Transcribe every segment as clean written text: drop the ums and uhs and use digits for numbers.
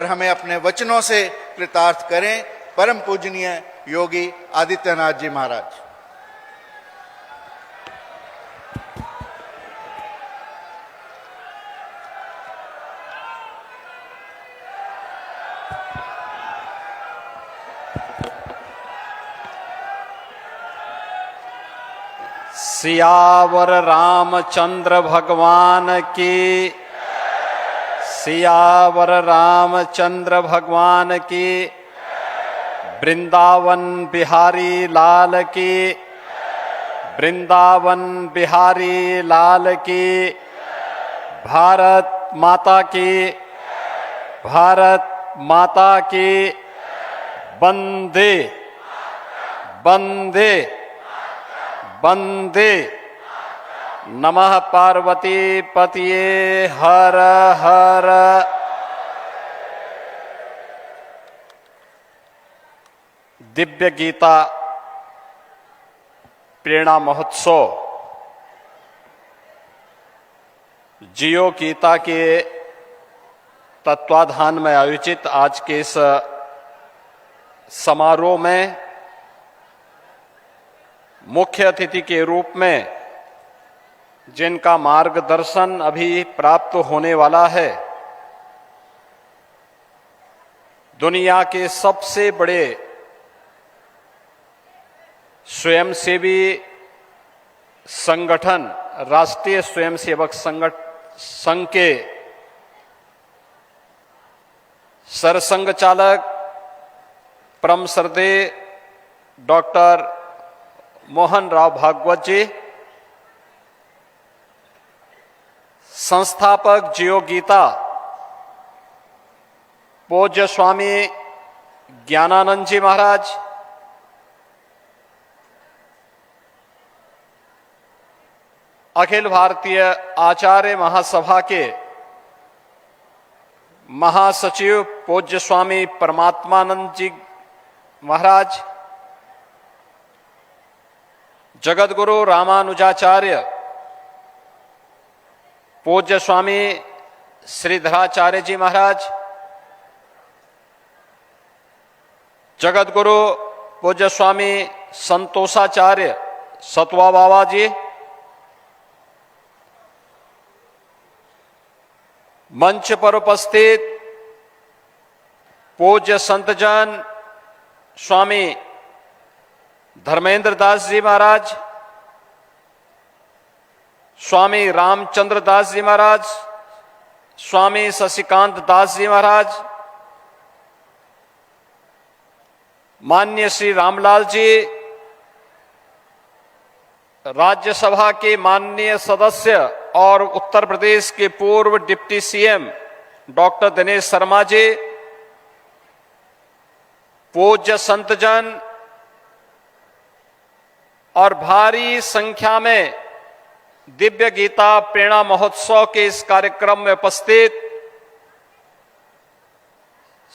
और हमें अपने वचनों से कृतार्थ करें। परम पूजनीय योगी आदित्यनाथ जी महाराज। सियावर रामचंद्र भगवान की, सियावर रामचंद्र भगवान की, वृंदावन बिहारी लाल की, वृंदावन बिहारी लाल की, भारत माता की, भारत माता की, वंदे वंदे वंदे। नमः पार्वती पतये हर हर। दिव्य गीता प्रेरणा महोत्सव जियो गीता के तत्वाधान में आयोजित आज के इस समारोह में मुख्य अतिथि के रूप में जिनका मार्गदर्शन अभी प्राप्त होने वाला है, दुनिया के सबसे बड़े स्वयंसेवी संगठन राष्ट्रीय स्वयंसेवक संघ के सरसंघ चालक परम श्रद्धेय डॉक्टर मोहन राव भागवत जी, संस्थापक जियो गीता पूज्य स्वामी ज्ञानानंद जी महाराज, अखिल भारतीय आचार्य महासभा के महासचिव पूज्य स्वामी परमात्मानंद जी महाराज, जगत गुरु रामानुजाचार्य पूज्य स्वामी श्रीधराचार्य जी महाराज, जगत गुरु पूज्य स्वामी संतोषाचार्य सतवा बाबा जी, मंच पर उपस्थित पूज्य संतजन स्वामी धर्मेंद्र दास जी महाराज, स्वामी रामचंद्र दास जी महाराज, स्वामी शशिकांत दास जी महाराज, माननीय श्री रामलाल जी, राज्यसभा के माननीय सदस्य और उत्तर प्रदेश के पूर्व deputy CM doctor Dinesh Sharma ji, पूज्य संतजन और भारी संख्या में दिव्य गीता प्रेरणा महोत्सव के इस कार्यक्रम में उपस्थित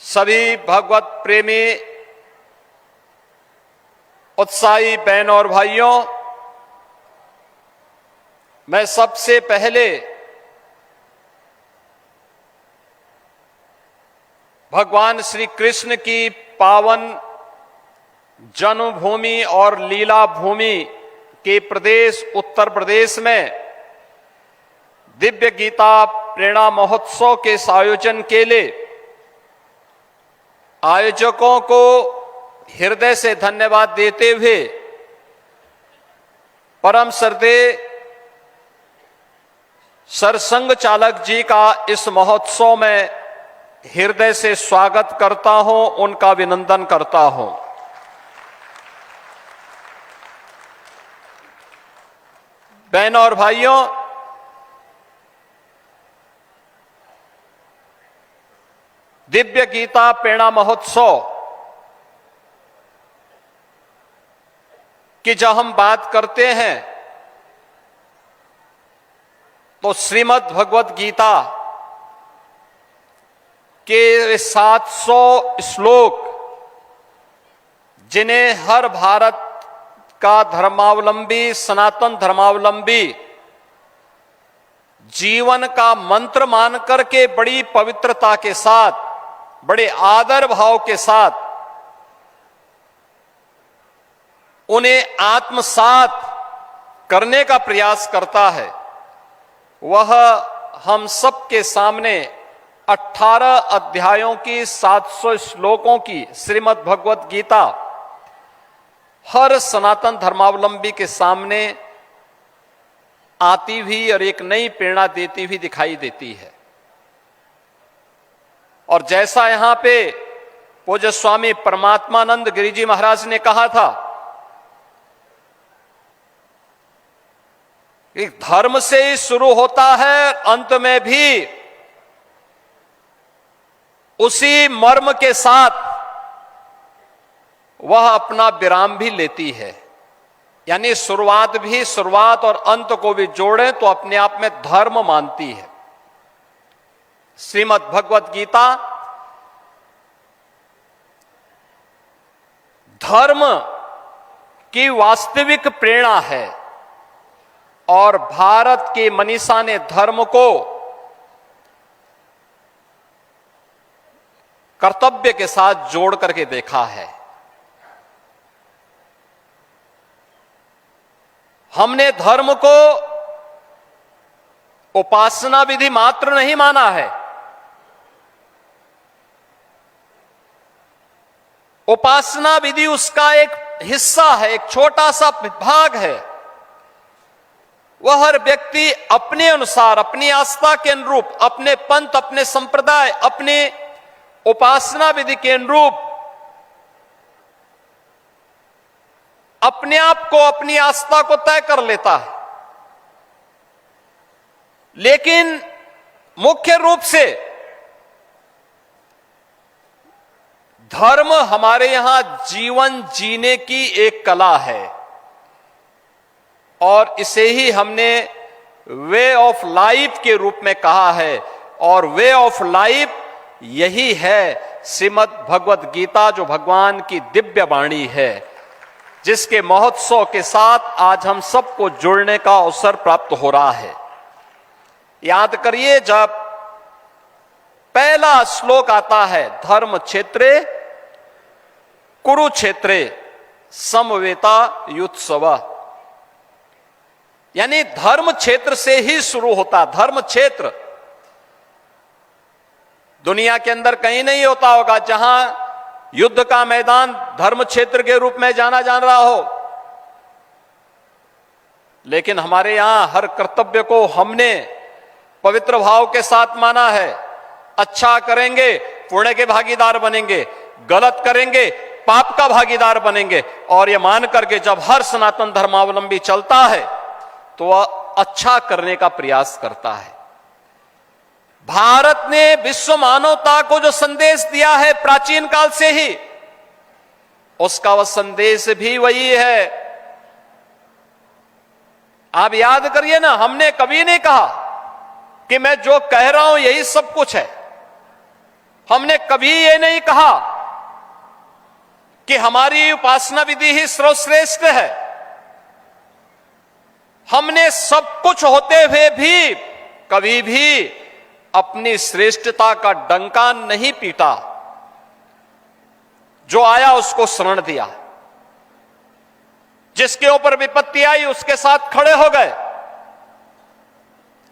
सभी भगवत प्रेमी उत्साही बहनों और भाइयों, मैं सबसे पहले भगवान श्री कृष्ण की पावन जन्मभूमि और लीला भूमि के प्रदेश उत्तर प्रदेश में दिव्य गीता प्रेरणा महोत्सव के इस आयोजन के लिए आयोजकों को हृदय से धन्यवाद देते हुए परम श्रद्धेय सरसंघ चालक जी का इस महोत्सव में हृदय से स्वागत करता हूं, उनका अभिनंदन करता हूं। बहनों और भाइयों, दिव्य गीता प्रेरणा महोत्सव की जब हम बात करते हैं तो श्रीमद् भगवत गीता के 700 श्लोक, जिन्हें हर भारत का धर्मावलंबी, सनातन धर्मावलंबी जीवन का मंत्र मान करके बड़ी पवित्रता के साथ बड़े आदर भाव के साथ उन्हें आत्मसात करने का प्रयास करता है, वह हम सबके सामने 18 अध्यायों की 700 श्लोकों की श्रीमद् भगवत गीता हर सनातन धर्मावलंबी के सामने आती हुई और एक नई प्रेरणा देती हुई दिखाई देती है। और जैसा यहां पे पूज्य स्वामी परमात्मानंद गिरि जी महाराज ने कहा था कि धर्म से ही शुरू होता है, अंत में भी उसी मर्म के साथ वह अपना विराम भी लेती है। यानी शुरुआत और अंत को भी जोड़ें तो अपने आप में धर्म मानती है। श्रीमद् भगवत गीता धर्म की वास्तविक प्रेरणा है और भारत के मनीषा ने धर्म को कर्तव्य के साथ जोड़ करके देखा है। हमने धर्म को उपासना विधि मात्र नहीं माना है, उपासना विधि उसका एक हिस्सा है, एक छोटा सा भाग है। वह हर व्यक्ति अपने अनुसार, अपनी आस्था के अनुरूप, अपने पंथ, अपने संप्रदाय, अपने उपासना विधि के अनुरूप अपने आप को, अपनी आस्था को तय कर लेता है। लेकिन मुख्य रूप से धर्म हमारे यहां जीवन जीने की एक कला है और इसे ही हमने वे ऑफ लाइफ के रूप में कहा है। और वे ऑफ लाइफ यही है श्रीमद् भगवत गीता, जो भगवान की दिव्य वाणी है, जिसके महोत्सव के साथ आज हम सबको जुड़ने का अवसर प्राप्त हो रहा है। याद करिए, जब पहला श्लोक आता है, धर्म क्षेत्रे कुरुक्षेत्रे समवेता युत्सव, यानी धर्म क्षेत्र से ही शुरू होता। धर्म क्षेत्र दुनिया के अंदर कहीं नहीं होता होगा जहां युद्ध का मैदान धर्म क्षेत्र के रूप में जाना जा रहा हो, लेकिन हमारे यहां हर कर्तव्य को हमने पवित्र भाव के साथ माना है। अच्छा करेंगे पुण्य के भागीदार बनेंगे, गलत करेंगे पाप का भागीदार बनेंगे। और यह मान करके जब हर सनातन धर्मावलंबी चलता है तो वह अच्छा करने का प्रयास करता है। भारत ने विश्व मानवता को जो संदेश दिया है प्राचीन काल से ही, उसका वह संदेश भी वही है। आप याद करिए ना, हमने कभी नहीं कहा कि मैं जो कह रहा हूं यही सब कुछ है। हमने कभी ये नहीं कहा कि हमारी उपासना विधि ही सर्वश्रेष्ठ है। हमने सब कुछ होते हुए भी कभी भी अपनी श्रेष्ठता का डंका नहीं पीटा। जो आया उसको शरण दिया, जिसके ऊपर विपत्ति आई उसके साथ खड़े हो गए,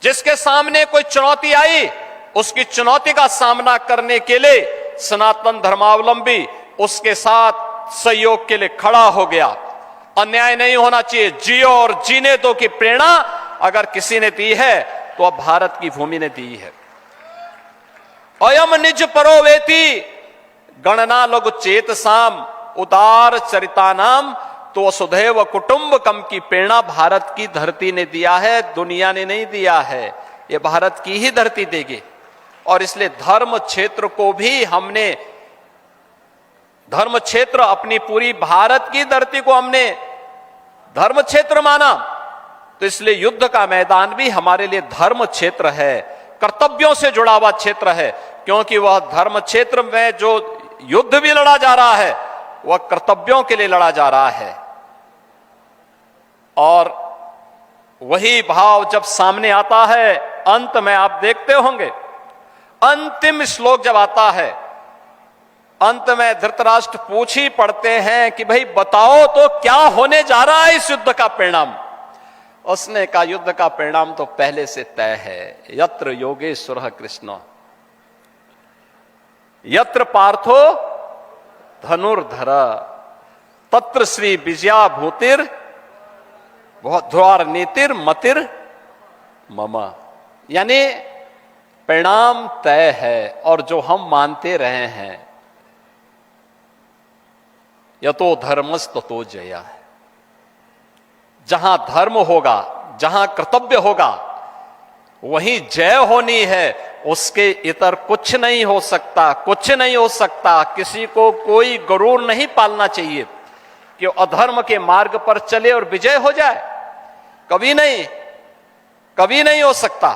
जिसके सामने कोई चुनौती आई उसकी चुनौती का सामना करने के लिए सनातन धर्मावलंबी उसके साथ सहयोग के लिए खड़ा हो गया। अन्याय नहीं होना चाहिए, जियो और जीने दो की प्रेरणा अगर किसी ने दी है तो अब भारत की भूमि ने दी है। अयम निज परोवेति गणना लघु चेत साम उदार चरिता नाम, तो वसुधैव कुटुंबकम की प्रेरणा भारत की धरती ने दिया है, दुनिया ने नहीं दिया है। ये भारत की ही धरती देगी। और इसलिए धर्म क्षेत्र को भी हमने, धर्म क्षेत्र अपनी पूरी भारत की धरती को हमने धर्म क्षेत्र माना, तो इसलिए युद्ध का मैदान भी हमारे लिए धर्म क्षेत्र है, कर्तव्यों से जुड़ा हुआ क्षेत्र है। क्योंकि वह धर्म क्षेत्र में जो युद्ध भी लड़ा जा रहा है वह कर्तव्यों के लिए लड़ा जा रहा है। और वही भाव जब सामने आता है, अंत में आप देखते होंगे अंतिम श्लोक जब आता है अंत में धृतराष्ट्र पूछ ही पड़ते हैं कि भाई बताओ तो क्या होने जा रहा है इस युद्ध का परिणाम। उसने कहा युद्ध का परिणाम तो पहले से तय है। यत्र योगेश्वर कृष्ण यत्र पार्थो धनुर्धर तत्र श्री विजया भूतिर ध्वार नीतिर मतिर मम। यानी परिणाम तय है और जो हम मानते रहे हैं यतो धर्मस ततो जया है। जहां धर्म होगा, जहां कर्तव्य होगा वहीं जय होनी है। उसके इतर कुछ नहीं हो सकता, कुछ नहीं हो सकता। किसी को कोई गरूर नहीं पालना चाहिए कि अधर्म के मार्ग पर चले और विजय हो जाए। कभी नहीं, कभी नहीं हो सकता।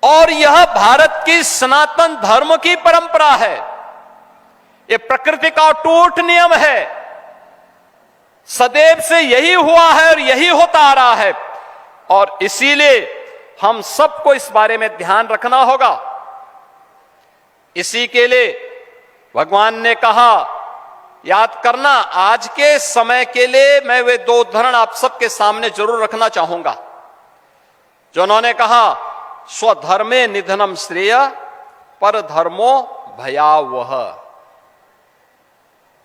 और यह भारत की सनातन धर्म की परंपरा है। यह प्रकृति का अटूट नियम है। सदैव से यही हुआ है और यही होता आ रहा है। और इसीलिए हम सबको इस बारे में ध्यान रखना होगा। इसी के लिए भगवान ने कहा, याद करना, आज के समय के लिए मैं वे दो उदाहरण आप सबके सामने जरूर रखना चाहूंगा जो उन्होंने कहा, स्वधर्मे निधनम श्रेय पर धर्मो भयावह।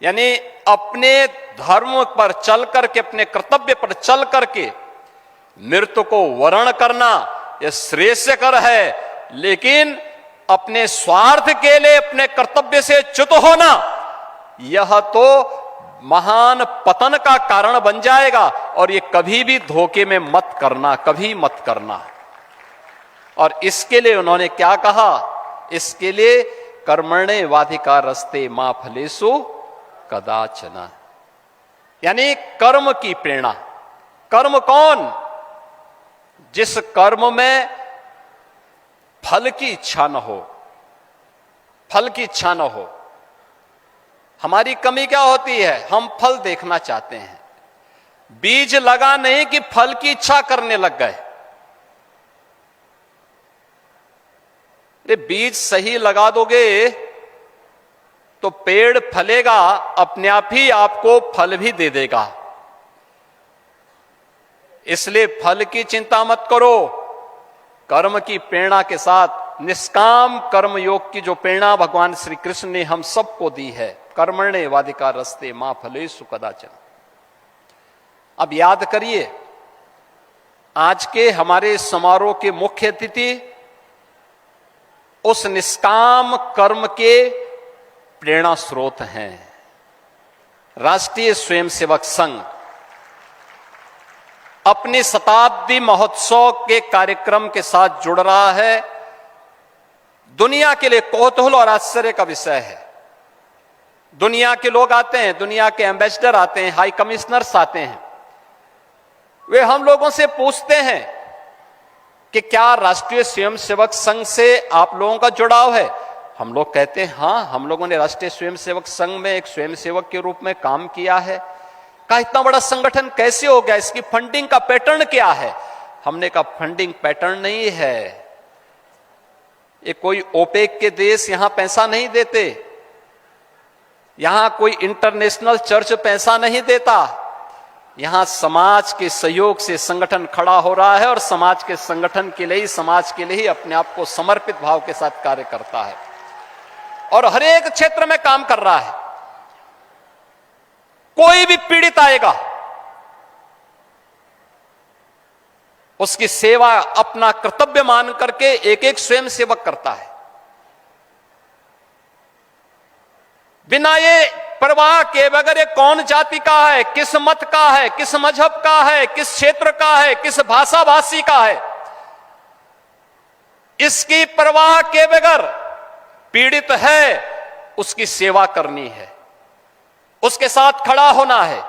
यानी अपने धर्म पर चल करके, अपने कर्तव्य पर चल करके मृत्यु को वर्ण करना यह श्रेयस्कर है। लेकिन अपने स्वार्थ के लिए अपने कर्तव्य से च्युत होना यह तो महान पतन का कारण बन जाएगा। और ये कभी भी धोखे में मत करना, कभी मत करना। और इसके लिए उन्होंने क्या कहा, इसके लिए कर्मणे वाधिकारस्ते मा फलेषु कदाचन। यानी कर्म की प्रेरणा। कर्म कौन? जिस कर्म में फल की इच्छा न हो, फल की इच्छा न हो। हमारी कमी क्या होती है, हम फल देखना चाहते हैं। बीज लगा नहीं कि फल की इच्छा करने लग गए। बीज सही लगा दोगे तो पेड़ फलेगा, अपने आप ही आपको फल भी दे देगा। इसलिए फल की चिंता मत करो। कर्म की प्रेरणा के साथ निष्काम कर्म योग की जो प्रेरणा भगवान श्री कृष्ण ने हम सबको दी है, कर्मण्ये वाधिकारस्ते मा फलेषु कदाचन। अब याद करिए, आज के हमारे समारोह के मुख्य अतिथि उस निष्काम कर्म के प्रेरणा स्रोत हैं। राष्ट्रीय स्वयंसेवक संघ अपने शताब्दी महोत्सव के कार्यक्रम के साथ जुड़ रहा है। दुनिया के लिए कौतूहल और आश्चर्य का विषय है। दुनिया के लोग आते हैं, दुनिया के एम्बेसडर आते हैं, हाई कमिश्नर्स आते हैं। वे हम लोगों से पूछते हैं कि क्या राष्ट्रीय स्वयंसेवक संघ से आप लोगों का जुड़ाव है। हम लोग कहते हैं हाँ, हम लोगों ने राष्ट्रीय स्वयंसेवक संघ में एक स्वयंसेवक के रूप में काम किया है। कहा इतना बड़ा संगठन कैसे हो गया, इसकी फंडिंग का पैटर्न क्या है। हमने कहा फंडिंग पैटर्न नहीं है, ये कोई ओपेक के देश यहां पैसा नहीं देते, यहां कोई इंटरनेशनल चर्च पैसा नहीं देता। यहां समाज के सहयोग से संगठन खड़ा हो रहा है और समाज के संगठन के लिए, समाज के लिए ही अपने आप को समर्पित भाव के साथ कार्य करता है और हर एक क्षेत्र में काम कर रहा है। कोई भी पीड़ित आएगा, उसकी सेवा अपना कर्तव्य मान करके एक एक स्वयं सेवक करता है, बिना ये परवाह के बगैर ये कौन जाति का है, किस मत का है, किस मजहब का है, किस क्षेत्र का है, किस भाषा भाषी का है, इसकी परवाह के बगैर पीड़ित है उसकी सेवा करनी है, उसके साथ खड़ा होना है।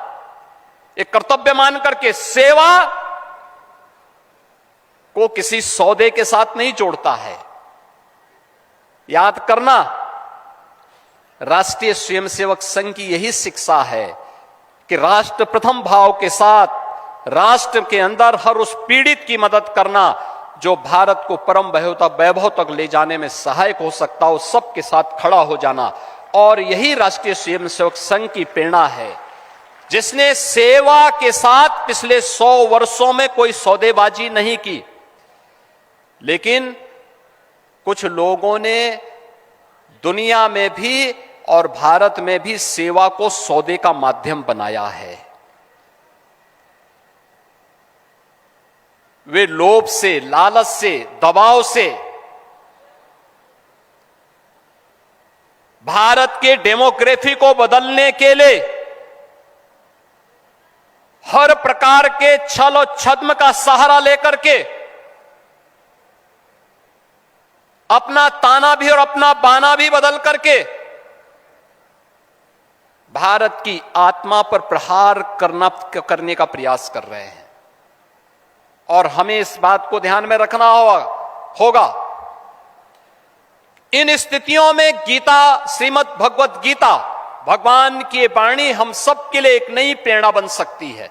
एक कर्तव्य मान करके सेवा को किसी सौदे के साथ नहीं जोड़ता है। याद करना, राष्ट्रीय स्वयंसेवक संघ की यही शिक्षा है कि राष्ट्र प्रथम भाव के साथ राष्ट्र के अंदर हर उस पीड़ित की मदद करना जो भारत को परम वैभव तक ले जाने में सहायक हो सकता हो, सबके साथ खड़ा हो जाना। और यही राष्ट्रीय स्वयंसेवक संघ की प्रेरणा है, जिसने सेवा के साथ पिछले 100 वर्षों में कोई सौदेबाजी नहीं की, लेकिन कुछ लोगों ने दुनिया में भी और भारत में भी सेवा को सौदे का माध्यम बनाया है। वे लोभ से, लालच से, दबाव से भारत के डेमोग्राफी को बदलने के लिए हर प्रकार के छल और छद्म का सहारा लेकर के अपना ताना भी और अपना बाना भी बदल करके भारत की आत्मा पर प्रहार करने का प्रयास कर रहे हैं। और हमें इस बात को ध्यान में रखना होगा। इन स्थितियों में गीता, श्रीमद् भगवत गीता, भगवान की वाणी हम सब के लिए एक नई प्रेरणा बन सकती है।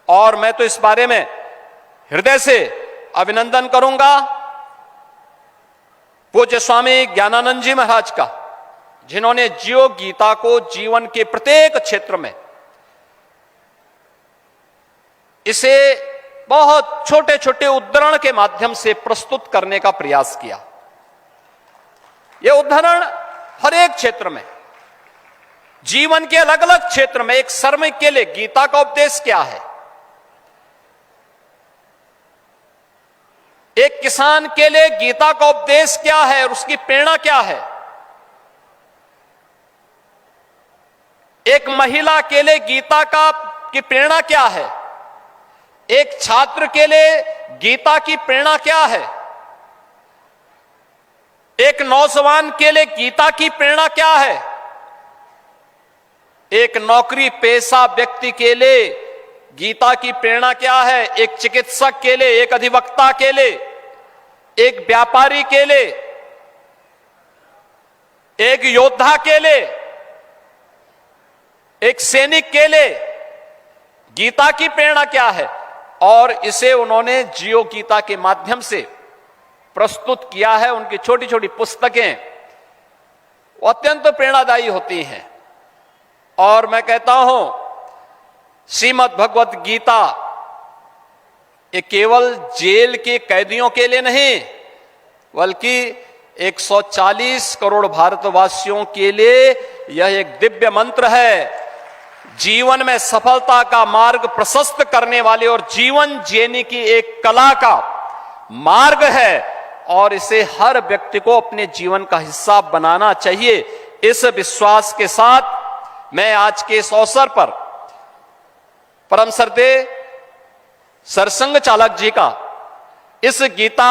और मैं तो इस बारे में हृदय से अभिनंदन करूंगा पूज्य स्वामी ज्ञानानंद जी महाराज का, जिन्होंने जियो गीता को जीवन के प्रत्येक क्षेत्र में इसे बहुत छोटे छोटे उद्धरण के माध्यम से प्रस्तुत करने का प्रयास किया। यह उद्धरण हर एक क्षेत्र में, जीवन के अलग अलग क्षेत्र में, एक श्रमिक के लिए गीता का उपदेश क्या है, एक किसान के लिए गीता का उपदेश क्या है और उसकी प्रेरणा क्या है, एक महिला के लिए गीता की प्रेरणा क्या है, एक छात्र के लिए गीता की प्रेरणा क्या है, एक नौजवान के लिए गीता की प्रेरणा क्या है, एक नौकरी पेशा व्यक्ति के लिए गीता की प्रेरणा क्या है, एक चिकित्सक के लिए, एक अधिवक्ता के लिए, एक व्यापारी के लिए, एक योद्धा के लिए, एक सैनिक के लिए गीता की प्रेरणा क्या है। और इसे उन्होंने जियो गीता के माध्यम से प्रस्तुत किया है। उनकी छोटी छोटी पुस्तकें अत्यंत प्रेरणादायी होती हैं। और मैं कहता हूं, श्रीमद् भगवत गीता ये केवल जेल के कैदियों के लिए नहीं, बल्कि 140 करोड़ भारतवासियों के लिए यह एक दिव्य मंत्र है, जीवन में सफलता का मार्ग प्रशस्त करने वाले और जीवन जीने की एक कला का मार्ग है। और इसे हर व्यक्ति को अपने जीवन का हिस्सा बनाना चाहिए। इस विश्वास के साथ मैं आज के इस अवसर पर परम श्रद्धेय सरसंघ चालक जी का इस गीता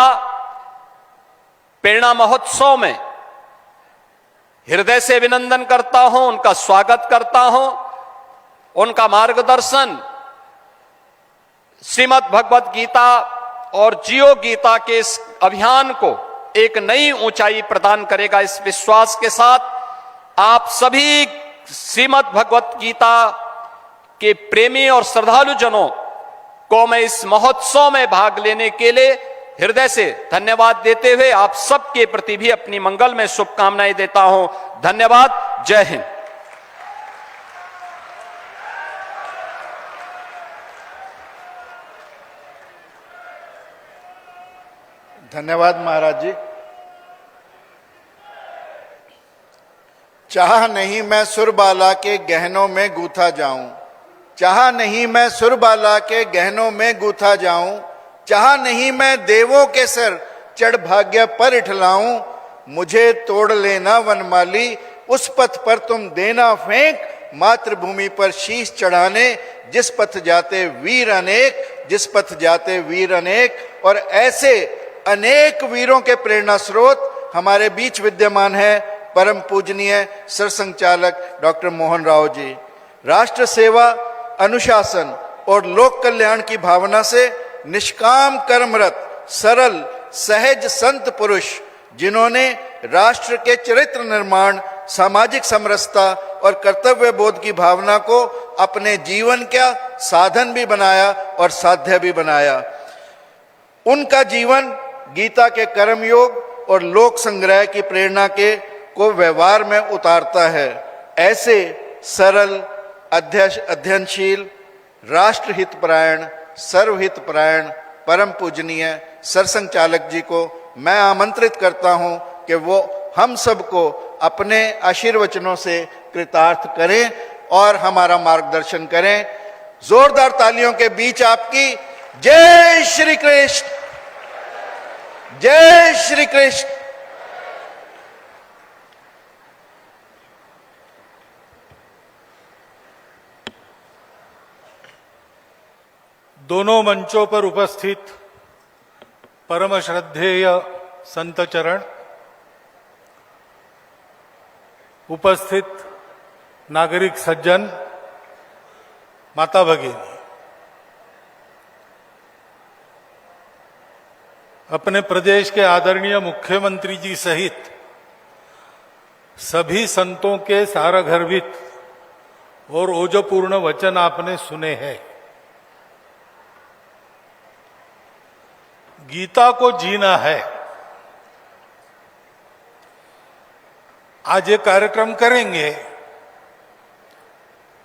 प्रेरणा महोत्सव में हृदय से अभिनंदन करता हूं, उनका स्वागत करता हूं। उनका मार्गदर्शन श्रीमद् भगवत गीता और जियो गीता के इस अभियान को एक नई ऊंचाई प्रदान करेगा। इस विश्वास के साथ आप सभी श्रीमद् भगवत गीता के प्रेमी और श्रद्धालु जनों को मैं इस महोत्सव में भाग लेने के लिए हृदय से धन्यवाद देते हुए आप सबके प्रति भी अपनी मंगल में शुभकामनाएं देता हूं। धन्यवाद। जय हिंद। धन्यवाद महाराज जी। चाह नहीं मैं सुरबाला के गहनों में गूथा जाऊं, चाह नहीं मैं सुरबाला के गहनों में गूथा जाऊं, चाह नहीं मैं देवों के सर चढ़ भाग्य पर इठलाऊं, मुझे तोड़ लेना वनमाली उस पथ पर तुम देना फेंक, मातृभूमि पर शीश चढ़ाने जिस पथ जाते वीर अनेक, जिस पथ जाते वीर अनेक। और ऐसे अनेक वीरों के प्रेरणा स्रोत हमारे बीच विद्यमान है परम पूजनीय सरसंघ चालक डॉक्टर मोहन राव जी। राष्ट्र सेवा, अनुशासन और लोक कल्याण की भावना से निष्काम कर्मरत सरल सहज संत पुरुष, जिन्होंने राष्ट्र के चरित्र निर्माण, सामाजिक समरसता और कर्तव्य बोध की भावना को अपने जीवन का साधन भी बनाया और साध्य भी बनाया। उनका जीवन गीता के कर्मयोग और लोक संग्रह की प्रेरणा के को व्यवहार में उतारता है। ऐसे सरल, अध्ययनशील, राष्ट्रहितपरायण, सर्वहितपरायण, परम पूजनीय सरसंघ चालक जी को मैं आमंत्रित करता हूं कि वो हम सबको अपने आशीर्वचनों से कृतार्थ करें और हमारा मार्गदर्शन करें। जोरदार तालियों के बीच आपकी जय श्री कृष्ण, जय श्री कृष्ण। दोनों मंचों पर उपस्थित परम श्रद्धेय संत चरण, उपस्थित नागरिक सज्जन, माता भगिनी, अपने प्रदेश के आदरणीय मुख्यमंत्री जी सहित सभी संतों के सारगर्भित और ओजपूर्ण वचन आपने सुने हैं। गीता को जीना है। आज ये कार्यक्रम करेंगे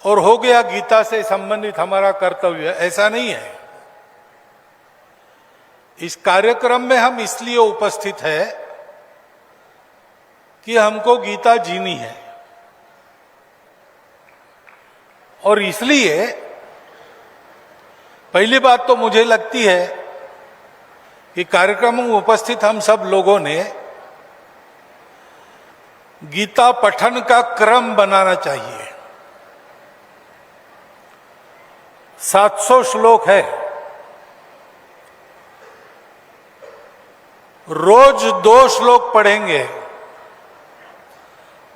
और हो गया गीता से संबंधित हमारा कर्तव्य, ऐसा नहीं है। इस कार्यक्रम में हम इसलिए उपस्थित है कि हमको गीता जीनी है और इसलिए पहली बात तो मुझे लगती है कि कार्यक्रम में उपस्थित हम सब लोगों ने गीता पठन का क्रम बनाना चाहिए। 700 श्लोक है, रोज 2 श्लोक पढ़ेंगे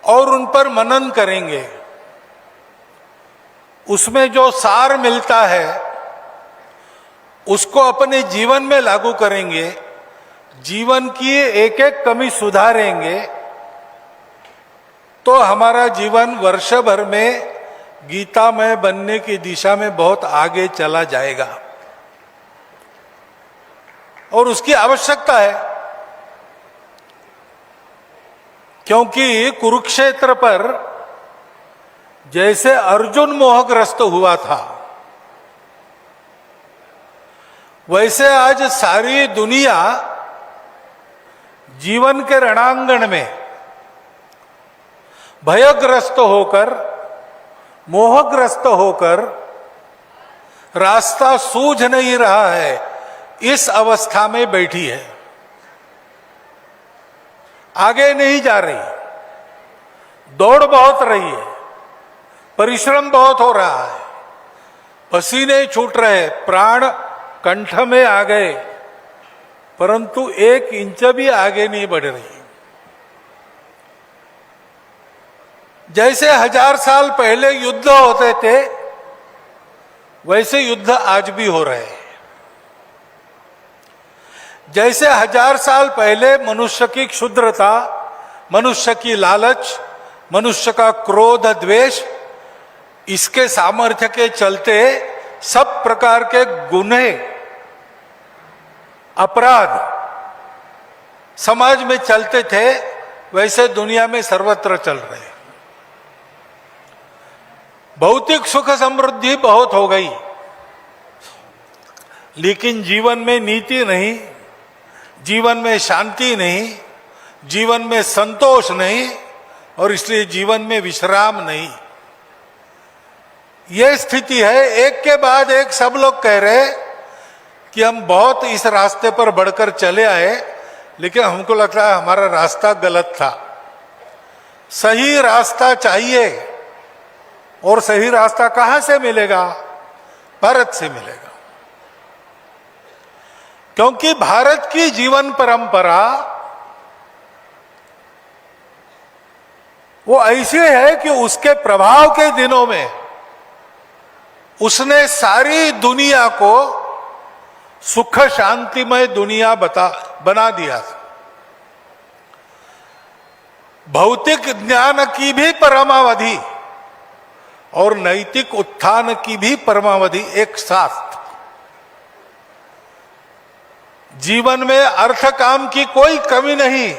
और उन पर मनन करेंगे। उसमें जो सार मिलता है उसको अपने जीवन में लागू करेंगे, जीवन की एक एक कमी सुधारेंगे तो हमारा जीवन वर्ष भर में गीतामय बनने की दिशा में बहुत आगे चला जाएगा और उसकी आवश्यकता है। क्योंकि कुरुक्षेत्र पर जैसे अर्जुन मोहग्रस्त हुआ था, वैसे आज सारी दुनिया जीवन के रणांगण में भयग्रस्त होकर, मोहग्रस्त होकर रास्ता सूझ नहीं रहा है, इस अवस्था में बैठी है, आगे नहीं जा रही, दौड़ बहुत रही है, परिश्रम बहुत हो रहा है, पसीने छूट रहे, प्राण कंठ में आ गए, परंतु 1 इंच भी आगे नहीं बढ़ रही। जैसे 1000 साल पहले युद्ध होते थे वैसे युद्ध आज भी हो रहे हैं। जैसे 1000 साल पहले मनुष्य की क्षुद्रता, मनुष्य की लालच, मनुष्य का क्रोध, द्वेष, इसके सामर्थ्य के चलते सब प्रकार के गुनाह, अपराध समाज में चलते थे, वैसे दुनिया में सर्वत्र चल रहे हैं। भौतिक सुख समृद्धि बहुत हो गई, लेकिन जीवन में नीति नहीं, जीवन में शांति नहीं, जीवन में संतोष नहीं और इसलिए जीवन में विश्राम नहीं। यह स्थिति है। एक के बाद एक सब लोग कह रहे कि हम बहुत इस रास्ते पर बढ़कर चले आए, लेकिन हमको लगता है हमारा रास्ता गलत था। सही रास्ता चाहिए और सही रास्ता कहां से मिलेगा? भारत से मिलेगा। क्योंकि भारत की जीवन परंपरा वो ऐसी है कि उसके प्रभाव के दिनों में उसने सारी दुनिया को सुख शांतिमय दुनिया बना दिया। भौतिक ज्ञान की भी परमावधि और नैतिक उत्थान की भी परमावधि एक साथ। जीवन में अर्थ काम की कोई कमी नहीं,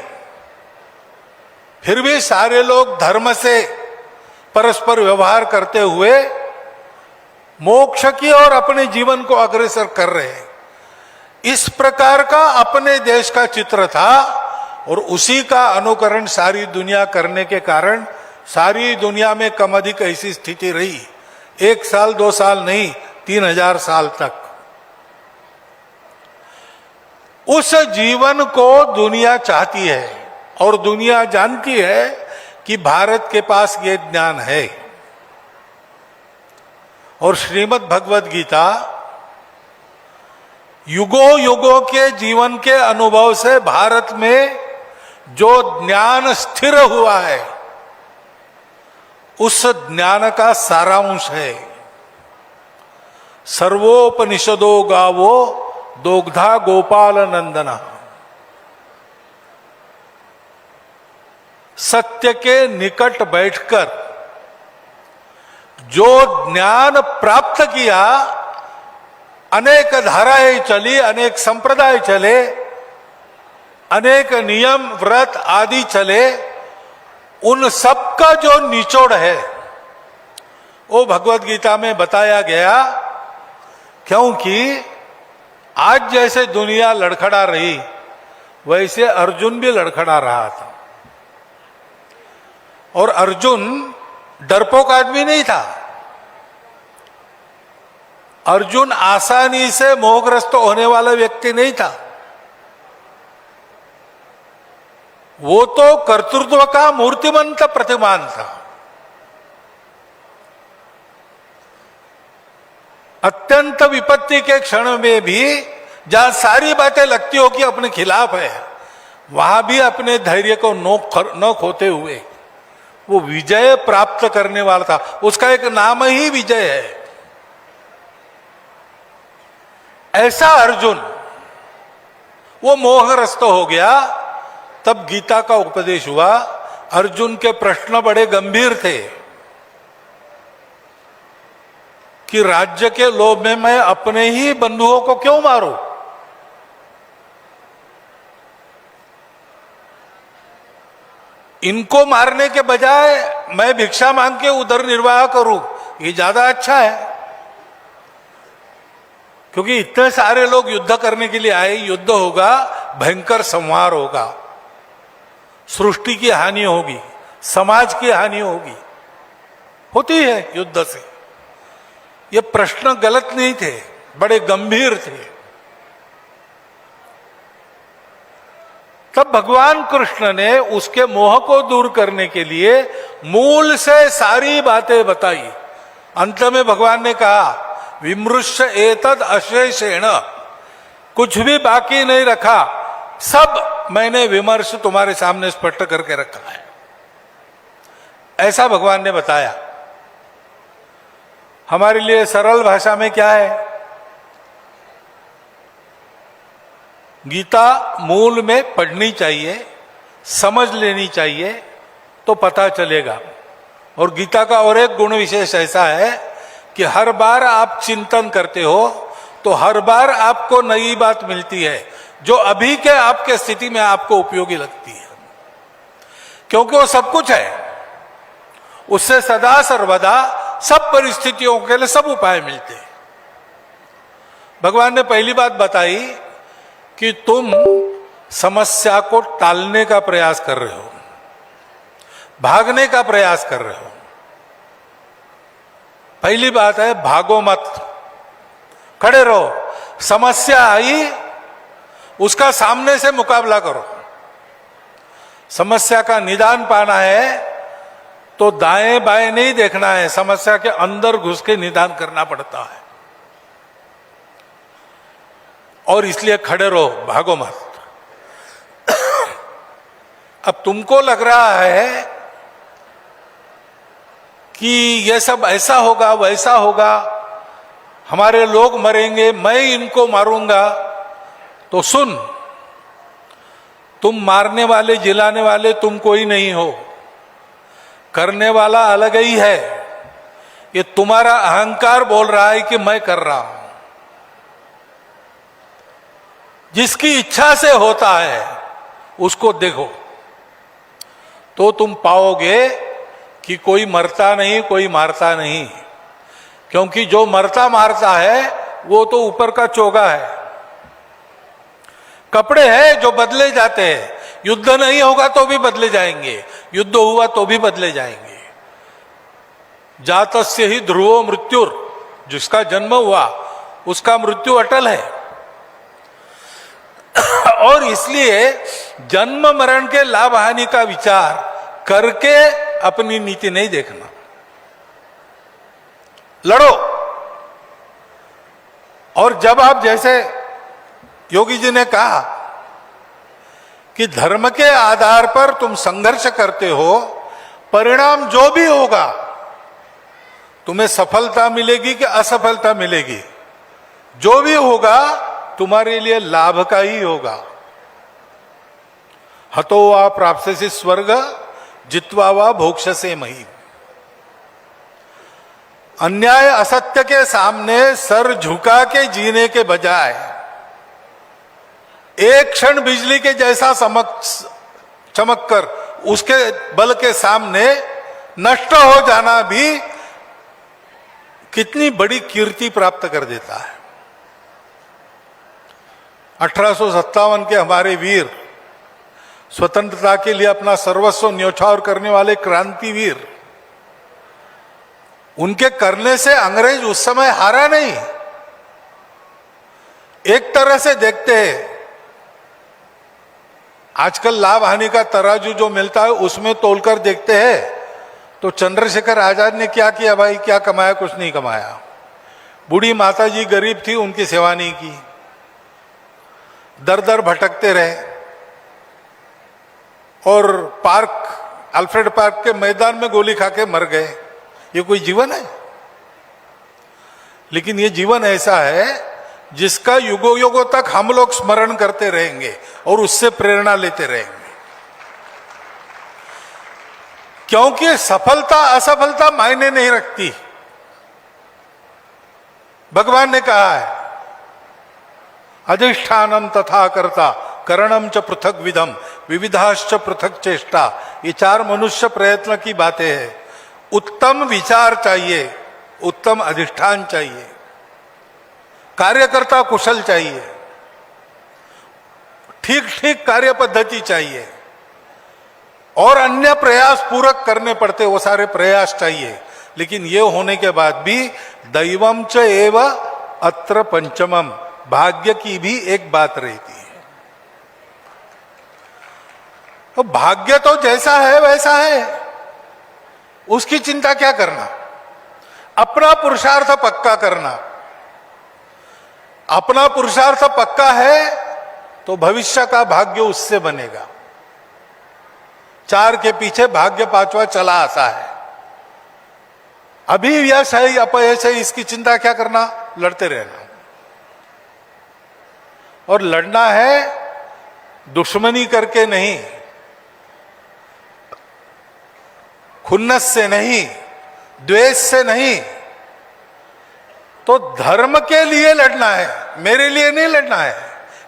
फिर भी सारे लोग धर्म से परस्पर व्यवहार करते हुए मोक्ष की ओर अपने जीवन को अग्रसर कर रहे हैं। इस प्रकार का अपने देश का चित्र था और उसी का अनुकरण सारी दुनिया करने के कारण सारी दुनिया में कम अधिक ऐसी स्थिति रही, 1 साल 2 साल नहीं, 3000 साल तक। उस जीवन को दुनिया चाहती है और दुनिया जानती है कि भारत के पास ये ज्ञान है। और श्रीमद् भगवद गीता युगों युगों के जीवन के अनुभव से भारत में जो ज्ञान स्थिर हुआ है उस ज्ञान का सारांश है। सर्वोपनिषदो गावो दोग्धा गोपाल नंदना। सत्य के निकट बैठकर जो ज्ञान प्राप्त किया, अनेक धाराएं चली, अनेक संप्रदाय चले, अनेक नियम व्रत आदि चले, उन सब का जो निचोड़ है वो भगवद गीता में बताया गया। क्योंकि आज जैसे दुनिया लड़खड़ा रही वैसे अर्जुन भी लड़खड़ा रहा था। और अर्जुन डरपोक आदमी नहीं था। अर्जुन आसानी से मोहग्रस्त होने वाला व्यक्ति नहीं था। वो तो कर्तृत्व का मूर्तिमंत प्रतिमान था। अत्यंत विपत्ति के क्षण में भी जहां सारी बातें लगती हो कि अपने खिलाफ है, वहां भी अपने धैर्य को न खोते हुए वो विजय प्राप्त करने वाला था। उसका एक नाम ही विजय है। ऐसा अर्जुन वो मोहग्रस्त हो गया। तब गीता का उपदेश हुआ। अर्जुन के प्रश्न बड़े गंभीर थे कि राज्य के लोभ में मैं अपने ही बंधुओं को क्यों मारूं? इनको मारने के बजाय मैं भिक्षा मांग के उदर निर्वाह करूं, ये ज्यादा अच्छा है। क्योंकि इतने सारे लोग युद्ध करने के लिए आए, युद्ध होगा, भयंकर संहार होगा, सृष्टि की हानि होगी, समाज की हानि होगी, होती है युद्ध से। ये प्रश्न गलत नहीं थे, बड़े गंभीर थे। तब भगवान कृष्ण ने उसके मोह को दूर करने के लिए मूल से सारी बातें बताई। अंत में भगवान ने कहा विमृश्य एतद अशेषेण, कुछ भी बाकी नहीं रखा, सब मैंने विमर्श तुम्हारे सामने स्पष्ट करके रखा है। ऐसा भगवान ने बताया। हमारे लिए सरल भाषा में क्या है? गीता मूल में पढ़नी चाहिए, समझ लेनी चाहिए तो पता चलेगा। और गीता का और एक गुण विशेष ऐसा है कि हर बार आप चिंतन करते हो तो हर बार आपको नई बात मिलती है जो अभी के आपके स्थिति में आपको उपयोगी लगती है। क्योंकि वो सब कुछ है, उससे सदा सर्वदा सब परिस्थितियों के लिए सब उपाय मिलते हैं। भगवान ने पहली बात बताई कि तुम समस्या को टालने का प्रयास कर रहे हो, भागने का प्रयास कर रहे हो। पहली बात है भागो मत, खड़े रहो। समस्या आई, उसका सामने से मुकाबला करो। समस्या का निदान पाना है तो दाएं बाएं नहीं देखना है, समस्या के अंदर घुस के निदान करना पड़ता है। और इसलिए खड़े रहो, भागो मत। अब तुमको लग रहा है कि यह सब ऐसा होगा वैसा होगा, हमारे लोग मरेंगे, मैं इनको मारूंगा, तो सुन, तुम मारने वाले जिलाने वाले तुम कोई नहीं हो, करने वाला अलग ही है। ये तुम्हारा अहंकार बोल रहा है कि मैं कर रहा हूं। जिसकी इच्छा से होता है उसको देखो, तो तुम पाओगे कि कोई मरता नहीं, कोई मारता नहीं। क्योंकि जो मरता मारता है वो तो ऊपर का चोगा है, कपड़े हैं जो बदले जाते हैं। युद्ध नहीं होगा तो भी बदले जाएंगे, युद्ध हुआ तो भी बदले जाएंगे। जातस्य ही ध्रुवो मृत्युर, जिसका जन्म हुआ उसका मृत्यु अटल है। और इसलिए जन्म मरण के लाभ हानि का विचार करके अपनी नीति नहीं देखना, लड़ो। और जब आप, जैसे योगी जी ने कहा कि धर्म के आधार पर तुम संघर्ष करते हो, परिणाम जो भी होगा, तुम्हें सफलता मिलेगी कि असफलता मिलेगी, जो भी होगा तुम्हारे लिए लाभ का ही होगा। हतो वा प्राप्स्यसि स्वर्ग जित्वा वा भोक्ष्यसे महीम। अन्याय असत्य के सामने सर झुका के जीने के बजाय एक क्षण बिजली के जैसा चमक कर उसके बल के सामने नष्ट हो जाना भी कितनी बड़ी कीर्ति प्राप्त कर देता है। 1857 के हमारे वीर, स्वतंत्रता के लिए अपना सर्वस्व न्यौछावर करने वाले क्रांतिवीर, उनके करने से अंग्रेज उस समय हारा नहीं। एक तरह से देखते हैं, आजकल लाभ हानि का तराजू जो मिलता है उसमें तोलकर देखते हैं, तो चंद्रशेखर आजाद ने क्या किया भाई? क्या कमाया? कुछ नहीं कमाया। बूढ़ी माता जी गरीब थी, उनकी सेवा नहीं की, दर दर भटकते रहे और अल्फ्रेड पार्क के मैदान में गोली खा के मर गए। ये कोई जीवन है? लेकिन ये जीवन ऐसा है जिसका युगों युगों तक हम लोग स्मरण करते रहेंगे और उससे प्रेरणा लेते रहेंगे। क्योंकि सफलता असफलता मायने नहीं रखती। भगवान ने कहा है, अधिष्ठानम तथा कर्ता करणम च पृथक विधम विविधाश्च पृथक चेष्टा। ये चार मनुष्य प्रयत्न की बातें हैं। उत्तम विचार चाहिए, उत्तम अधिष्ठान चाहिए, कार्यकर्ता कुशल चाहिए, ठीक ठीक कार्य पद्धति चाहिए और अन्य प्रयास पूरक करने पड़ते, वो सारे प्रयास चाहिए। लेकिन ये होने के बाद भी दैवम च एव अत्र पंचमम, भाग्य की भी एक बात रहती है। तो भाग्य तो जैसा है वैसा है, उसकी चिंता क्या करना? अपना पुरुषार्थ पक्का करना। अपना पुरुषार्थ पक्का है तो भविष्य का भाग्य उससे बनेगा। चार के पीछे भाग्य पांचवा चला आता है। अभी यश है अपयश है, इसकी चिंता क्या करना? लड़ते रहना। और लड़ना है दुश्मनी करके नहीं, खुन्नस से नहीं, द्वेष से नहीं, तो धर्म के लिए लड़ना है, मेरे लिए नहीं लड़ना है।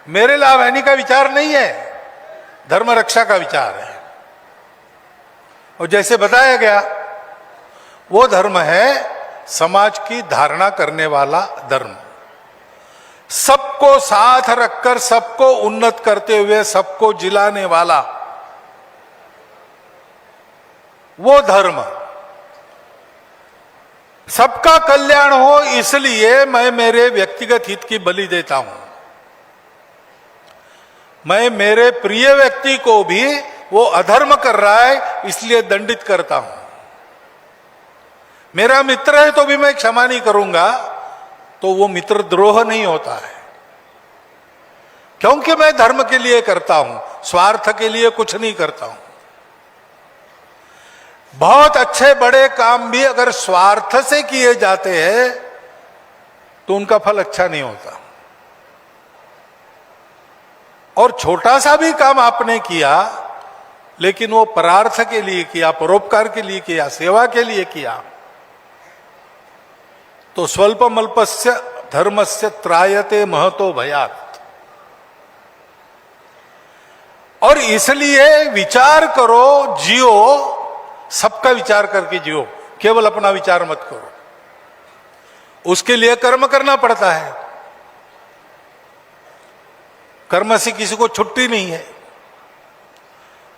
मेरे लाभ हानि का विचार नहीं है, धर्म रक्षा का विचार है। और जैसे बताया गया, वो धर्म है समाज की धारणा करने वाला धर्म, सबको साथ रखकर सबको उन्नत करते हुए सबको जिलाने वाला वो धर्म। सबका कल्याण हो इसलिए मैं मेरे व्यक्तिगत हित की बलि देता हूं। मैं मेरे प्रिय व्यक्ति को भी वो अधर्म कर रहा है इसलिए दंडित करता हूं। मेरा मित्र है तो भी मैं क्षमा नहीं करूंगा, तो वो मित्र द्रोह नहीं होता है, क्योंकि मैं धर्म के लिए करता हूं, स्वार्थ के लिए कुछ नहीं करता हूं। बहुत अच्छे बड़े काम भी अगर स्वार्थ से किए जाते हैं तो उनका फल अच्छा नहीं होता। और छोटा सा भी काम आपने किया लेकिन वो परार्थ के लिए किया, परोपकार के लिए किया, सेवा के लिए किया, तो स्वल्पमल्पस्य धर्मस्य त्रायते महतो भयात्। और इसलिए विचार करो, जियो, सबका विचार करके जियो, केवल अपना विचार मत करो। उसके लिए कर्म करना पड़ता है। कर्म से किसी को छुट्टी नहीं है।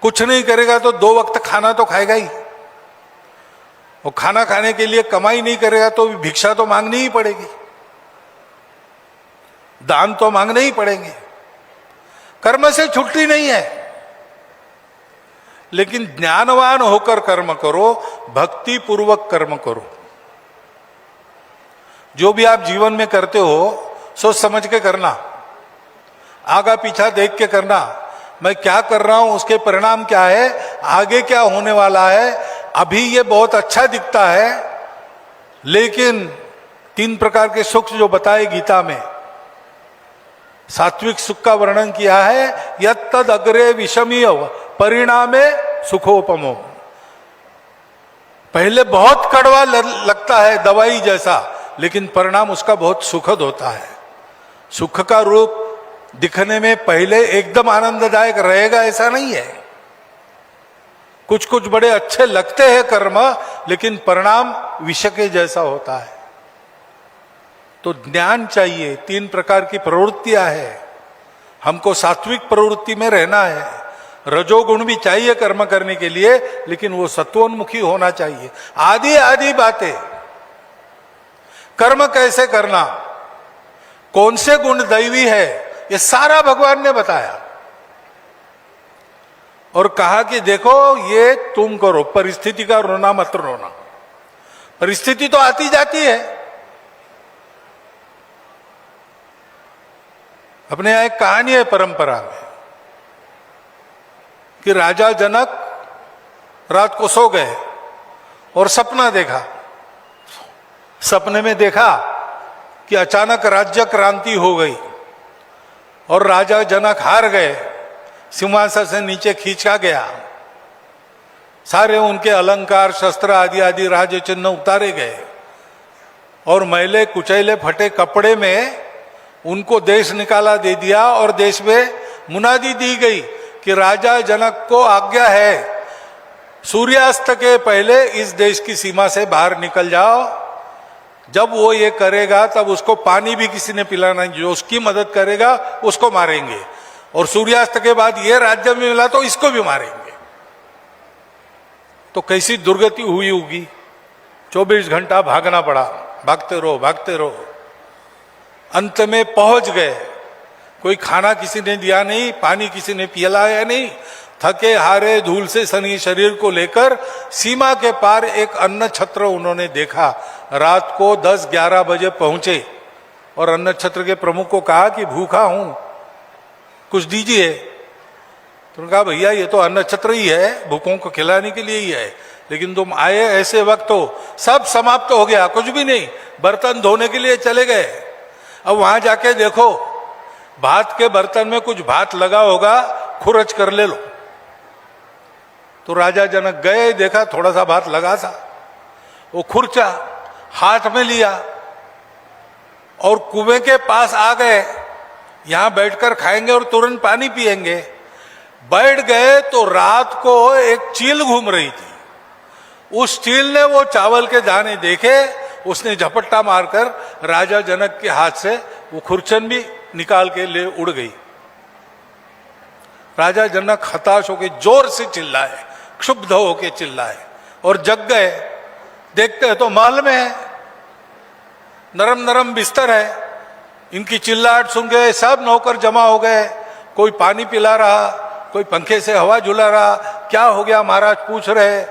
कुछ नहीं करेगा तो 2 वक्त खाना तो खाएगा ही, और खाना खाने के लिए कमाई नहीं करेगा तो भिक्षा तो मांगनी ही पड़ेगी, दान तो मांगने ही पड़ेंगे। कर्म से छुट्टी नहीं है। लेकिन ज्ञानवान होकर कर्म करो, भक्ति पूर्वक कर्म करो। जो भी आप जीवन में करते हो सोच समझ के करना, आगा पीछा देख के करना। मैं क्या कर रहा हूं, उसके परिणाम क्या है, आगे क्या होने वाला है। अभी ये बहुत अच्छा दिखता है, लेकिन 3 प्रकार के सुख जो बताए गीता में, सात्विक सुख का वर्णन किया है, यत्तद अग्रे विषमीय परिणामे सुखोपमो। पहले बहुत कड़वा लगता है, दवाई जैसा, लेकिन परिणाम उसका बहुत सुखद होता है। सुख का रूप दिखने में पहले एकदम आनंददायक रहेगा ऐसा नहीं है। कुछ कुछ बड़े अच्छे लगते हैं कर्म, लेकिन परिणाम विष के जैसा होता है। तो ज्ञान चाहिए। 3 प्रकार की प्रवृत्तियां हैं। हमको सात्विक प्रवृत्ति में रहना है। रजोगुण भी चाहिए कर्म करने के लिए, लेकिन वो सत्वोन्मुखी होना चाहिए। आदि आदि बातें, कर्म कैसे करना, कौन से गुण दैवी है, ये सारा भगवान ने बताया और कहा कि देखो ये तुम करो, परिस्थिति का रोना मत रोना। परिस्थिति तो आती जाती है। अपने यहां एक कहानी है परंपरा में कि राजा जनक रात को सो गए और सपना देखा। सपने में देखा कि अचानक राज्य क्रांति हो गई और राजा जनक हार गए, सिंहासन से नीचे खींचा गया, सारे उनके अलंकार शस्त्र आदि आदि राज चिन्ह उतारे गए और मैले कुचैले फटे कपड़े में उनको देश निकाला दे दिया और देश में मुनादी दी गई कि राजा जनक को आज्ञा है सूर्यास्त के पहले इस देश की सीमा से बाहर निकल जाओ। जब वो ये करेगा तब उसको पानी भी किसी ने पिलाना, जो उसकी मदद करेगा उसको मारेंगे, और सूर्यास्त के बाद ये राज्य में मिला तो इसको भी मारेंगे। तो कैसी दुर्गति हुई होगी। 24 घंटा भागना पड़ा, भागते रहो भागते रहो। अंत में पहुंच गए। कोई खाना किसी ने दिया नहीं, पानी किसी ने पिलाया नहीं। थके हारे धूल से सनी शरीर को लेकर सीमा के पार एक अन्न छत्र उन्होंने देखा। रात को 10-11 बजे पहुंचे और अन्न छत्र के प्रमुख को कहा कि भूखा हूं, कुछ दीजिए। तो उन्होंने कहा भैया ये तो अन्न छत्र ही है, भूखों को खिलाने के लिए ही है, लेकिन तुम आए ऐसे वक्त हो सब समाप्त हो गया, कुछ भी नहीं। बर्तन धोने के लिए चले गए। अब वहां जाके देखो भात के बर्तन में कुछ भात लगा होगा, खुरच कर ले लो। तो राजा जनक गए, देखा थोड़ा सा भात लगा था, वो खुरचा हाथ में लिया और कुएं के पास आ गए। यहां बैठकर खाएंगे और तुरंत पानी पिएंगे। बैठ गए तो रात को एक चील घूम रही थी। उस चील ने वो चावल के दाने देखे, उसने झपट्टा मारकर राजा जनक के हाथ से वो खुरचन भी निकाल के ले उड़ गई। राजा जनक हताश होकर जोर से चिल्लाए, क्षुब्ध होकर चिल्लाए और जग गए। देखते हैं तो महल में है, नरम नरम बिस्तर है। इनकी चिल्लाहट सुन गए, सब नौकर जमा हो गए। कोई पानी पिला रहा, कोई पंखे से हवा झुला रहा। क्या हो गया महाराज पूछ रहे।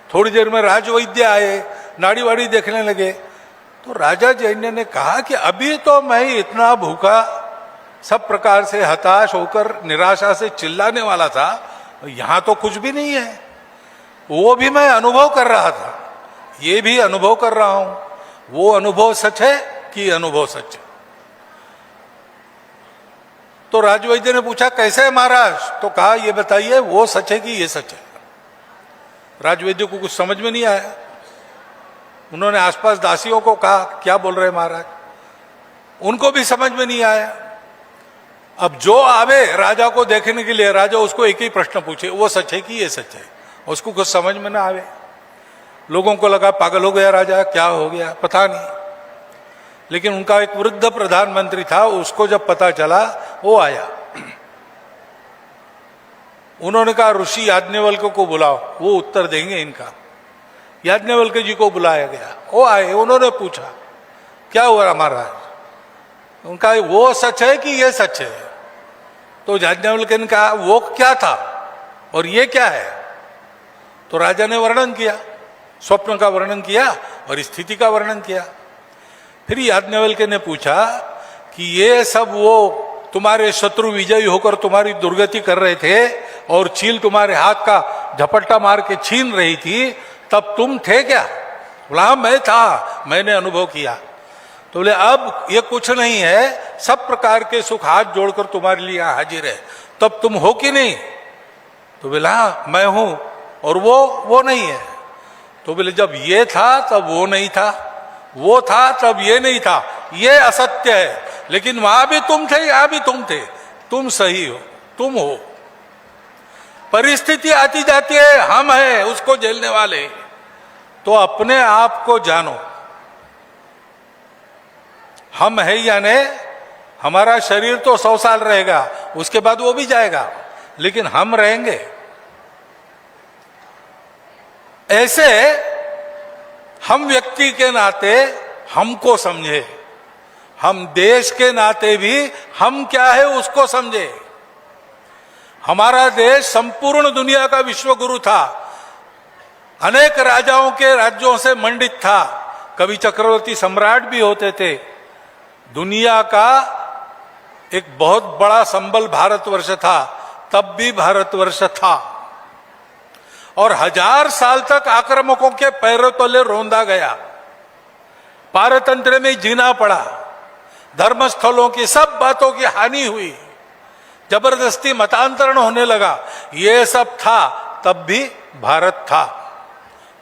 थोड़ी देर में राजवैद्य आए, नाड़ी वाड़ी देखने लगे। तो राजा जैन्य ने कहा कि अभी तो मैं इतना भूखा, सब प्रकार से हताश होकर निराशा से चिल्लाने वाला था, यहां तो कुछ भी नहीं है। वो भी मैं अनुभव कर रहा था, ये भी अनुभव कर रहा हूं। वो अनुभव सच है कि अनुभव सच है? तो राजवैद्य ने पूछा कैसे है महाराज? तो कहा ये बताइए वो सच है कि ये सच है? राजवैद्य को कुछ समझ में नहीं आया। उन्होंने आसपास दासियों को कहा क्या बोल रहे महाराज? उनको भी समझ में नहीं आया। अब जो आवे राजा को देखने के लिए, राजा उसको एक ही प्रश्न पूछे, वो सच है कि ये सच है। उसको कुछ समझ में ना आवे, लोगों को लगा पागल हो गया राजा, क्या हो गया पता नहीं। लेकिन उनका एक वृद्ध प्रधानमंत्री था, उसको जब पता चला वो आया। उन्होंने कहा ऋषि याज्ञवल्क्य को बुलाओ, वो उत्तर देंगे इनका। याज्ञवल्क्य जी को बुलाया गया, वो आए, उन्होंने पूछा क्या हुआ महाराज। उनका वो सच है कि ये सच है। तो याज्ञवल्क्य ने कहा वो क्या था और ये क्या है। तो राजा ने वर्णन किया, स्वप्न का वर्णन किया और स्थिति का वर्णन किया। फिर याज्ञवल्क्य ने पूछा कि ये सब वो तुम्हारे शत्रु विजयी होकर तुम्हारी दुर्गति कर रहे थे और चील तुम्हारे हाथ का झपट्टा मार के छीन रही थी, तब तुम थे क्या। बोला मैं था, मैंने अनुभव किया। तो बोले अब ये कुछ नहीं है, सब प्रकार के सुख हाथ जोड़कर तुम्हारे लिए हाजिर है, तब तुम हो कि नहीं। तो बोला मैं हूं और वो नहीं है। तो बोले जब ये था तब वो नहीं था, वो था तब ये नहीं था, ये असत्य है। लेकिन वहां भी तुम थे, यहां भी तुम थे, तुम सही हो, तुम हो। परिस्थिति आती जाती है, हम हैं उसको झेलने वाले। तो अपने आप को जानो, हम है या नहीं। हमारा शरीर तो 100 साल रहेगा, उसके बाद वो भी जाएगा, लेकिन हम रहेंगे। ऐसे हम व्यक्ति के नाते हमको समझे, हम देश के नाते भी हम क्या है उसको समझे। हमारा देश संपूर्ण दुनिया का विश्व गुरु था, अनेक राजाओं के राज्यों से मंडित था, कवि चक्रवर्ती सम्राट भी होते थे। दुनिया का एक बहुत बड़ा संबल भारतवर्ष था, तब भी भारतवर्ष था। और 1000 साल तक आक्रामकों के पैरों तले रोंदा गया, पारतंत्र में जीना पड़ा, धर्मस्थलों की सब बातों की हानि हुई, जबरदस्ती मतांतरण होने लगा। ये सब था, तब भी भारत था।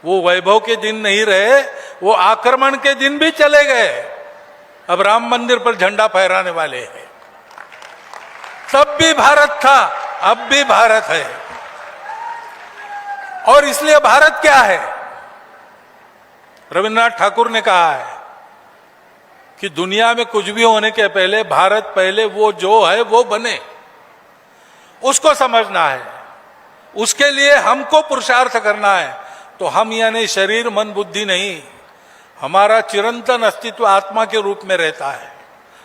वो वैभव के दिन नहीं रहे, वो आक्रमण के दिन भी चले गए। अब राम मंदिर पर झंडा फहराने वाले हैं। तब भी भारत था, अब भी भारत है। और इसलिए भारत क्या है, रविन्द्रनाथ ठाकुर ने कहा है कि दुनिया में कुछ भी होने के पहले भारत पहले वो जो है वो बने, उसको समझना है। उसके लिए हमको पुरुषार्थ करना है। तो हम यानी शरीर मन बुद्धि नहीं, हमारा चिरंतन अस्तित्व आत्मा के रूप में रहता है।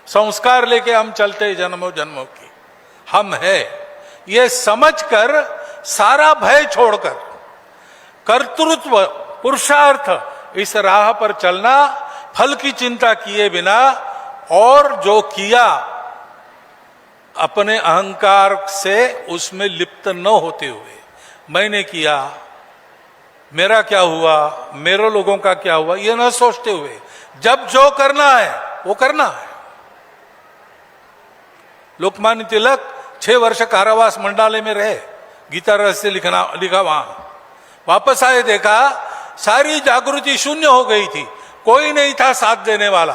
संस्कार लेके हम चलते जन्मों जन्मों की, हम है ये समझकर सारा भय छोड़कर कर्तृत्व पुरुषार्थ इस राह पर चलना, फल की चिंता किए बिना, और जो किया अपने अहंकार से उसमें लिप्त न होते हुए, मैंने किया, मेरा क्या हुआ, मेरे लोगों का क्या हुआ, ये न सोचते हुए जब जो करना है वो करना है। लोकमान्य तिलक 6 वर्ष कारावास मंडालय में रहे, गीता रहस्य लिखा वहां। वापस आए, देखा सारी जागृति शून्य हो गई थी, कोई नहीं था साथ देने वाला।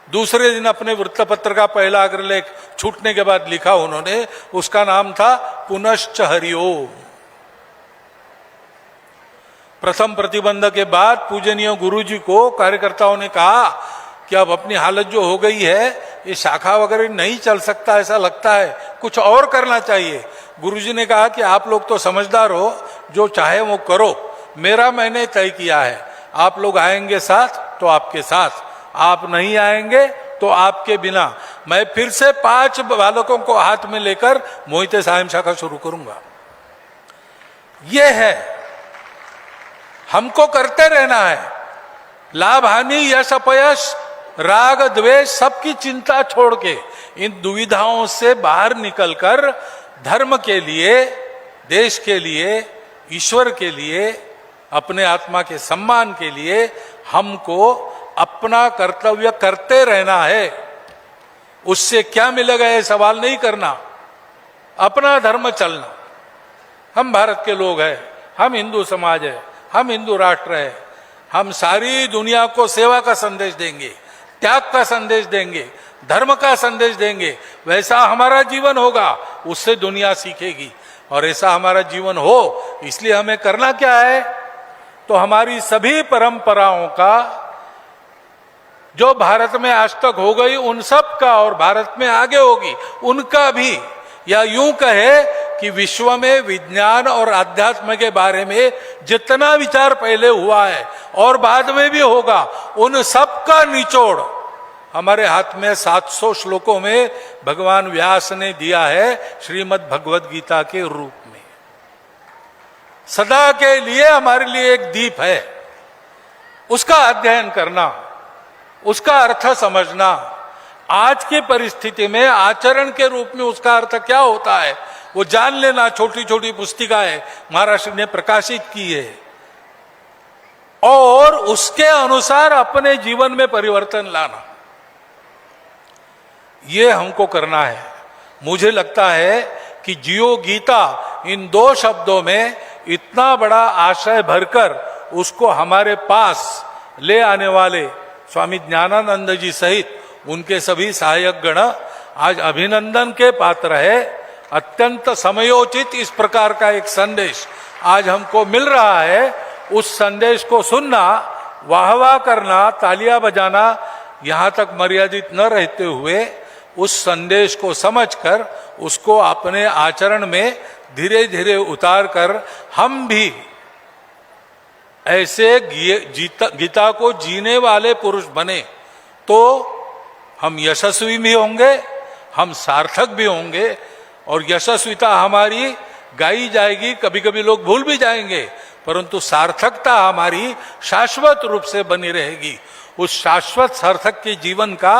दूसरे दिन अपने वृत्तपत्र का पहला अग्रलेख छूटने के बाद लिखा उन्होंने, उसका नाम था पुनश्च हरिओम। प्रथम प्रतिबंध के बाद पूजनीय गुरुजी को कार्यकर्ताओं ने कहा कि अब अपनी हालत जो हो गई है, ये शाखा वगैरह नहीं चल सकता, ऐसा लगता है कुछ और करना चाहिए। गुरुजी ने कहा कि आप लोग तो समझदार हो, जो चाहे वो करो, मेरा मैंने तय किया है। आप लोग आएंगे साथ तो आपके साथ, आप नहीं आएंगे तो आपके बिना। मैं फिर से 5 बालकों को हाथ में लेकर मोहिते सायं शाखा शुरू करूंगा। ये है, हमको करते रहना है। लाभ हानि यश अपयश राग द्वेष सबकी चिंता छोड़ के, इन दुविधाओं से बाहर निकलकर धर्म के लिए, देश के लिए, ईश्वर के लिए, अपने आत्मा के सम्मान के लिए हमको अपना कर्तव्य करते रहना है। उससे क्या मिलेगा ये सवाल नहीं करना, अपना धर्म चलना। हम भारत के लोग हैं, हम हिंदू समाज है, हम हिंदू राष्ट्र है। हम सारी दुनिया को सेवा का संदेश देंगे, त्याग का संदेश देंगे, धर्म का संदेश देंगे, वैसा हमारा जीवन होगा, उससे दुनिया सीखेगी। और ऐसा हमारा जीवन हो, इसलिए हमें करना क्या है, तो हमारी सभी परंपराओं का जो भारत में आज तक हो गई उन सब का, और भारत में आगे होगी उनका भी, या यूं कहे कि विश्व में विज्ञान और अध्यात्म के बारे में जितना विचार पहले हुआ है और बाद में भी होगा, उन सब का निचोड़ हमारे हाथ में 700 श्लोकों में भगवान व्यास ने दिया है श्रीमद् भगवद गीता के रूप में। सदा के लिए हमारे लिए एक दीप है, उसका अध्ययन करना, उसका अर्थ समझना, आज की परिस्थिति में आचरण के रूप में उसका अर्थ क्या होता है वो जान लेना। छोटी छोटी पुस्तिकाएं महाराष्ट्र ने प्रकाशित की है और उसके अनुसार अपने जीवन में परिवर्तन लाना, ये हमको करना है। मुझे लगता है कि जियो गीता इन 2 शब्दों में इतना बड़ा आशय भरकर उसको हमारे पास ले आने वाले स्वामी ज्ञानानंद जी सहित उनके सभी सहायक गण आज अभिनंदन के पात्र है। अत्यंत समयोचित इस प्रकार का एक संदेश आज हमको मिल रहा है। उस संदेश को सुनना, वाहवाह करना, तालियां बजाना यहां तक मर्यादित न रहते हुए उस संदेश को समझकर उसको अपने आचरण में धीरे धीरे उतार कर हम भी ऐसे गीता को जीने वाले पुरुष बने तो हम यशस्वी भी होंगे, हम सार्थक भी होंगे। और यशस्विता हमारी गाई जाएगी, कभी कभी लोग भूल भी जाएंगे, परंतु सार्थकता हमारी शाश्वत रूप से बनी रहेगी। उस शाश्वत सार्थक के जीवन का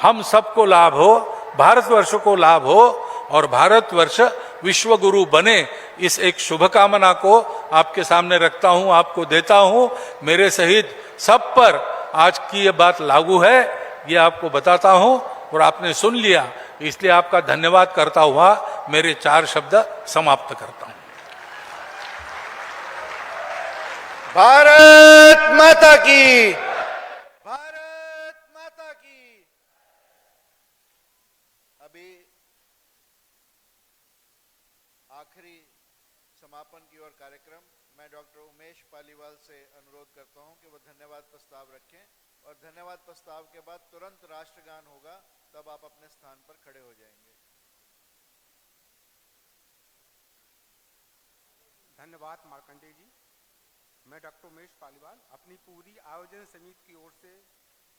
हम सबको लाभ हो, भारतवर्ष को लाभ हो और भारतवर्ष विश्व गुरु बने, इस एक शुभकामना को आपके सामने रखता हूं, आपको देता हूं। मेरे सहित सब पर आज की ये बात लागू है, ये आपको बताता हूं और आपने सुन लिया, इसलिए आपका धन्यवाद करता हुआ मेरे 4 शब्द समाप्त करता हूं। भारत माता की, भारत माता की। अभी आखिरी समापन की ओर कार्यक्रम, मैं डॉक्टर उमेश पालीवाल से अनुरोध करता हूं कि वो धन्यवाद प्रस्ताव रखें और धन्यवाद प्रस्ताव के बाद तुरंत राष्ट्रगान होगा, तब आप अपने स्थान पर खड़े हो जाएंगे। धन्यवाद मार्कंडेय जी। मैं डॉक्टर उमेश पालीवाल अपनी पूरी आयोजन समिति की ओर से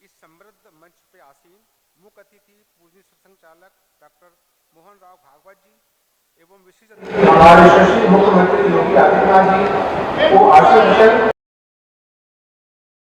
इस समृद्ध मंच पे आसीन मुख्य अतिथि पूजनीय संचालक डॉक्टर मोहन राव भागवत जी एवं विशेष मुख्यमंत्री योगी आदित्यनाथ जी को आशीर्वाद